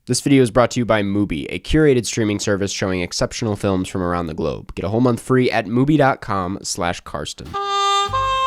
This video is brought to you by Mubi, a curated streaming service showing exceptional films from around the globe. Get a whole month free at mubi.com/Karsten.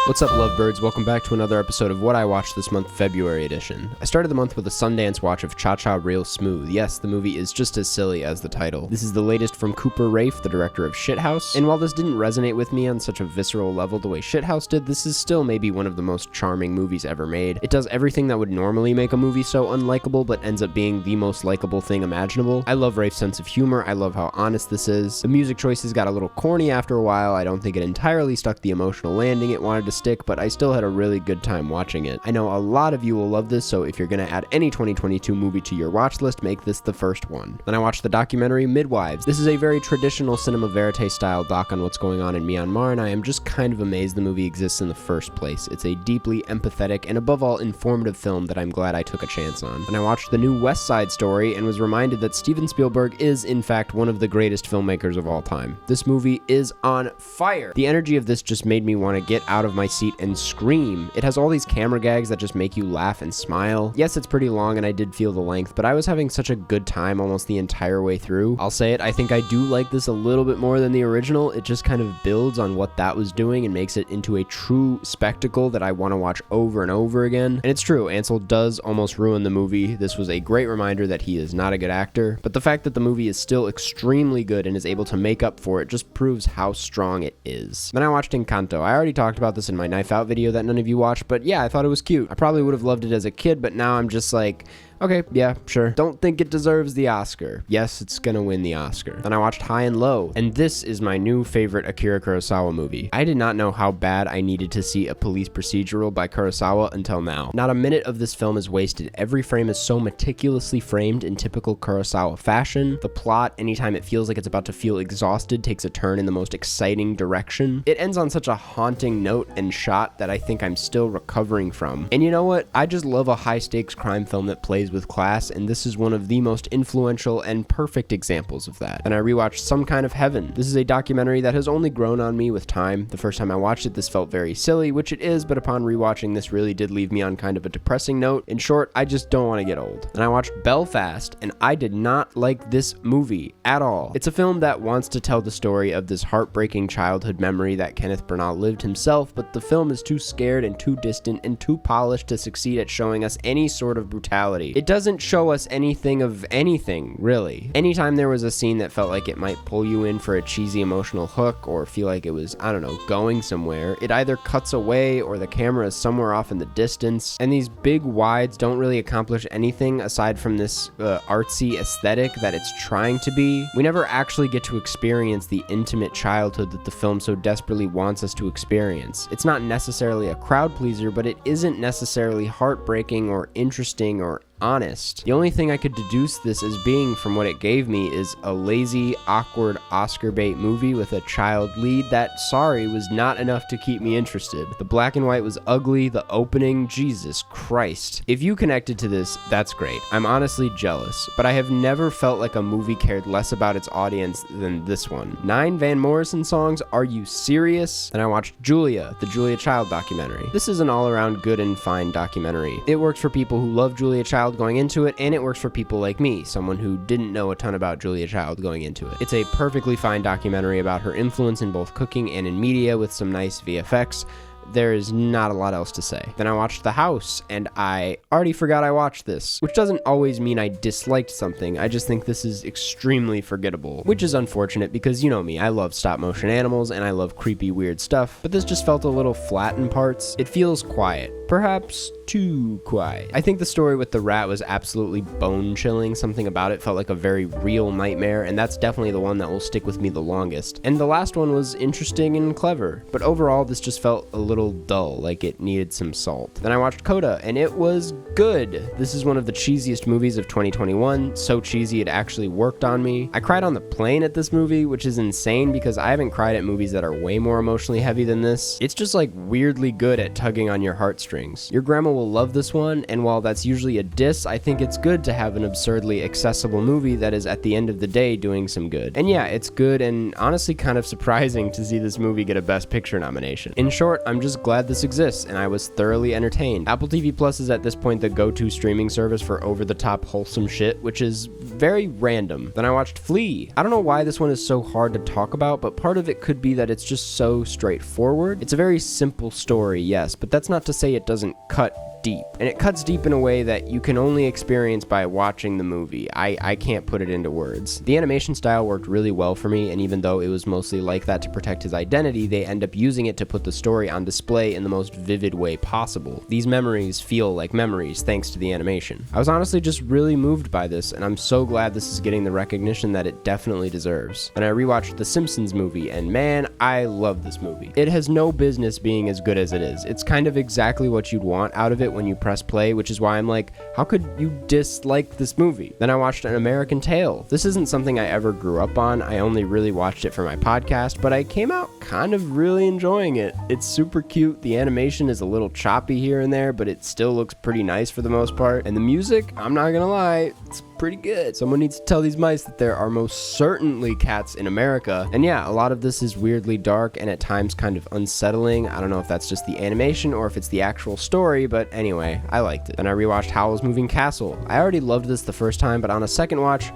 What's up, lovebirds? Welcome back to another episode of What I Watched This Month, February edition. I started the month with a Sundance watch of Cha-Cha Real Smooth. Yes, the movie is just as silly as the title. This is the latest from Cooper Raiff, the director of Shithouse, and while this didn't resonate with me on such a visceral level the way Shithouse did, this is still maybe one of the most charming movies ever made. It does everything that would normally make a movie so unlikable, but ends up being the most likable thing imaginable. I love Raiff's sense of humor. I love how honest this is. The music choices got a little corny after a while. I don't think it entirely stuck the emotional landing it wanted to stick, but I still had a really good time watching it. I know a lot of you will love this, so if you're gonna add any 2022 movie to your watch list, make this the first one. Then I watched the documentary Midwives. This is a very traditional cinema verite style doc on what's going on in Myanmar, and I am just kind of amazed the movie exists in the first place. It's a deeply empathetic and above all informative film that I'm glad I took a chance on. And I watched the new West Side Story and was reminded that Steven Spielberg is in fact one of the greatest filmmakers of all time. This movie is on fire. The energy of this just made me want to get out of my seat and scream. It has all these camera gags that just make you laugh and smile. Yes, it's pretty long and I did feel the length, but I was having such a good time almost the entire way through. I'll say it, I think I do like this a little bit more than the original. It just kind of builds on what that was doing and makes it into a true spectacle that I want to watch over and over again. And it's true, Ansel does almost ruin the movie. This was a great reminder that he is not a good actor, but the fact that the movie is still extremely good and is able to make up for it just proves how strong it is. Then I watched Encanto. I already talked about this in my Knife Out video that none of you watched, but yeah, I thought it was cute. I probably would have loved it as a kid, but now I'm just like, okay, yeah, sure. Don't think it deserves the Oscar. Yes, it's gonna win the Oscar. Then I watched High and Low, and this is my new favorite Akira Kurosawa movie. I did not know how bad I needed to see a police procedural by Kurosawa until now. Not a minute of this film is wasted. Every frame is so meticulously framed in typical Kurosawa fashion. The plot, anytime it feels like it's about to feel exhausted, takes a turn in the most exciting direction. It ends on such a haunting note and shot that I think I'm still recovering from. And you know what? I just love a high-stakes crime film that plays with class, and this is one of the most influential and perfect examples of that. And I rewatched Some Kind of Heaven. This is a documentary that has only grown on me with time. The first time I watched it, this felt very silly, which it is, but upon rewatching, this really did leave me on kind of a depressing note. In short, I just don't want to get old. And I watched Belfast, and I did not like this movie at all. It's a film that wants to tell the story of this heartbreaking childhood memory that Kenneth Branagh lived himself, but the film is too scared and too distant and too polished to succeed at showing us any sort of brutality. It doesn't show us anything of anything, really. Anytime there was a scene that felt like it might pull you in for a cheesy emotional hook or feel like it was, I don't know, going somewhere, it either cuts away or the camera is somewhere off in the distance, and these big wides don't really accomplish anything aside from this artsy aesthetic that it's trying to be. We never actually get to experience the intimate childhood that the film so desperately wants us to experience. It's not necessarily a crowd pleaser, but it isn't necessarily heartbreaking or interesting or honest. The only thing I could deduce this as being from what it gave me is a lazy, awkward Oscar bait movie with a child lead that, sorry, was not enough to keep me interested. The black and white was ugly, the opening, Jesus Christ. If you connected to this, that's great. I'm honestly jealous, but I have never felt like a movie cared less about its audience than this one. 9 Van Morrison songs? Are you serious? And I watched Julia, the Julia Child documentary. This is an all-around good and fine documentary. It works for people who love Julia Child going into it, and it works for people like me, someone who didn't know a ton about Julia Child going into it. It's a perfectly fine documentary about her influence in both cooking and in media with some nice VFX. There is not a lot else to say. Then I watched The House, and I already forgot I watched this, which doesn't always mean I disliked something. I just think this is extremely forgettable, which is unfortunate because you know me, I love stop motion animals and I love creepy, weird stuff, but this just felt a little flat in parts. It feels quiet. Perhaps too quiet. I think the story with the rat was absolutely bone-chilling. Something about it felt like a very real nightmare, and that's definitely the one that will stick with me the longest. And the last one was interesting and clever, but overall this just felt a little dull, like it needed some salt. Then I watched Coda, and it was good. This is one of the cheesiest movies of 2021, so cheesy it actually worked on me. I cried on the plane at this movie, which is insane because I haven't cried at movies that are way more emotionally heavy than this. It's just like weirdly good at tugging on your heartstrings. heartstrings. Your grandma will love this one, and while that's usually a diss, I think it's good to have an absurdly accessible movie that is at the end of the day doing some good. And yeah, it's good and honestly kind of surprising to see this movie get a Best Picture nomination. In short, I'm just glad this exists, and I was thoroughly entertained. Apple TV Plus is at this point the go-to streaming service for over-the-top wholesome shit, which is very random. Then I watched Flea. I don't know why this one is so hard to talk about, but part of it could be that it's just so straightforward. It's a very simple story, yes, but that's not to say it doesn't cut deep. And it cuts deep in a way that you can only experience by watching the movie. I can't put it into words. The animation style worked really well for me, and even though it was mostly like that to protect his identity, they end up using it to put the story on display in the most vivid way possible. These memories feel like memories thanks to the animation. I was honestly just really moved by this, and I'm so glad this is getting the recognition that it definitely deserves. And I rewatched The Simpsons movie, and man, I love this movie. It has no business being as good as it is. It's kind of exactly what you'd want out of it when you press play, which is why I'm like, how could you dislike this movie? Then I watched An American Tail. This isn't something I ever grew up on. I only really watched it for my podcast, but I came out kind of really enjoying it. It's super cute. The animation is a little choppy here and there, but it still looks pretty nice for the most part. And the music, I'm not gonna lie, it's pretty good. Someone needs to tell these mice that there are most certainly cats in America. And yeah, a lot of this is weirdly dark and at times kind of unsettling. I don't know if that's just the animation or if it's the actual story, but anyway, I liked it. Then I rewatched Howl's Moving Castle. I already loved this the first time, but on a second watch,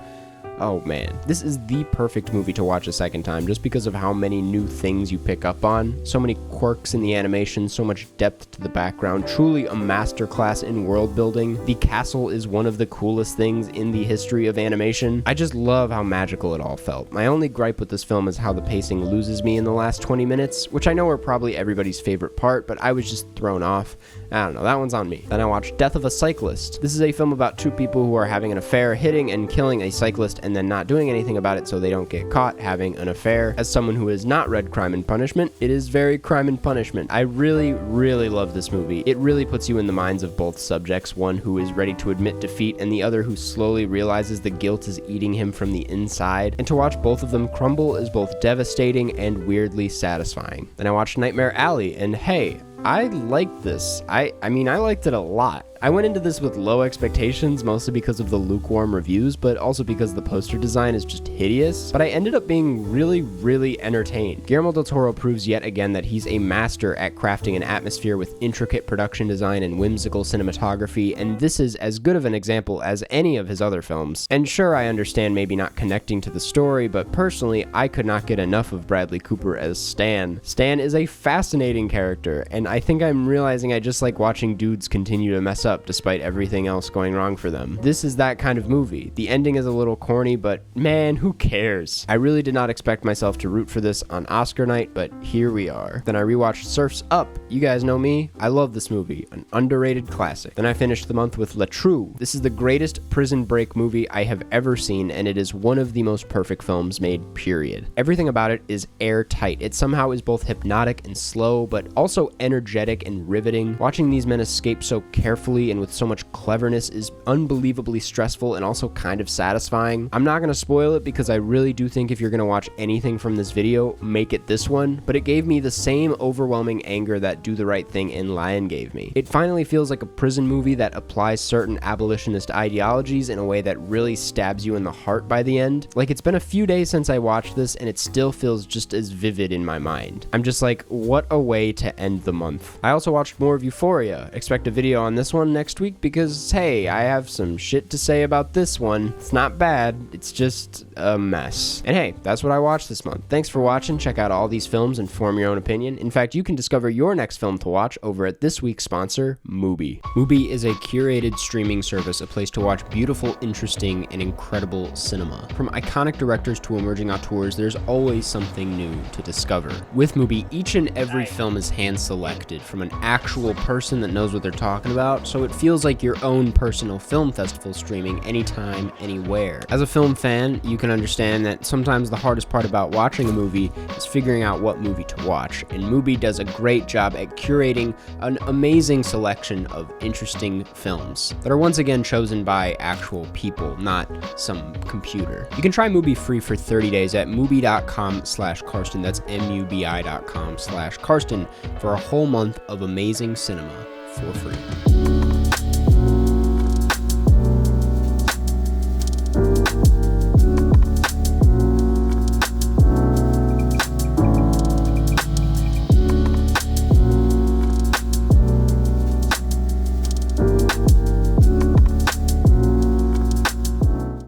oh man, this is the perfect movie to watch a second time just because of how many new things you pick up on. So many quirks in the animation, so much depth to the background, truly a masterclass in world building. The castle is one of the coolest things in the history of animation. I just love how magical it all felt. My only gripe with this film is how the pacing loses me in the last 20 minutes, which I know are probably everybody's favorite part, but I was just thrown off. I don't know, that one's on me. Then I watched Death of a Cyclist. This is a film about two people who are having an affair, hitting and killing a cyclist, and then not doing anything about it so they don't get caught having an affair. As someone who has not read Crime and Punishment, it is very Crime and Punishment. I really, really love this movie. It really puts you in the minds of both subjects, one who is ready to admit defeat and the other who slowly realizes the guilt is eating him from the inside. And to watch both of them crumble is both devastating and weirdly satisfying. Then I watched Nightmare Alley, and hey, I liked this. I mean, I liked it a lot. I went into this with low expectations, mostly because of the lukewarm reviews, but also because the poster design is just hideous. But I ended up being really, really entertained. Guillermo del Toro proves yet again that he's a master at crafting an atmosphere with intricate production design and whimsical cinematography, and this is as good of an example as any of his other films. And sure, I understand maybe not connecting to the story, but personally, I could not get enough of Bradley Cooper as Stan. Stan is a fascinating character, and I think I'm realizing I just like watching dudes continue to mess up despite everything else going wrong for them. This is that kind of movie. The ending is a little corny, but man, who cares? I really did not expect myself to root for this on Oscar night, but here we are. Then I rewatched Surf's Up. You guys know me. I love this movie. An underrated classic. Then I finished the month with La True. This is the greatest prison break movie I have ever seen, and it is one of the most perfect films made, period. Everything about it is airtight. It somehow is both hypnotic and slow, but also energetic and riveting. Watching these men escape so carefully and with so much cleverness is unbelievably stressful and also kind of satisfying. I'm not going to spoil it because I really do think if you're going to watch anything from this video, make it this one, but it gave me the same overwhelming anger that Do the Right Thing in Lion gave me. It finally feels like a prison movie that applies certain abolitionist ideologies in a way that really stabs you in the heart by the end. Like, it's been a few days since I watched this and it still feels just as vivid in my mind. I'm just like, what a way to end the month. I also watched more of Euphoria. Expect a video on this one next week because, hey, I have some shit to say about this one. It's not bad, it's just a mess. And hey, that's what I watched this month. Thanks for watching. Check out all these films and form your own opinion. In fact, you can discover your next film to watch over at this week's sponsor, Mubi. Mubi is a curated streaming service, a place to watch beautiful, interesting, and incredible cinema. From iconic directors to emerging auteurs, there's always something new to discover. With Mubi, each and every film is hand-selected from an actual person that knows what they're talking about, so it feels like your own personal film festival streaming anytime, anywhere. As a film fan, you can understand that sometimes the hardest part about watching a movie is figuring out what movie to watch, and Mubi does a great job at curating an amazing selection of interesting films that are once again chosen by actual people, not some computer. You can try Mubi free for 30 days at mubi.com/Karsten. That's mubi.com/Karsten for a whole month of amazing cinema for free.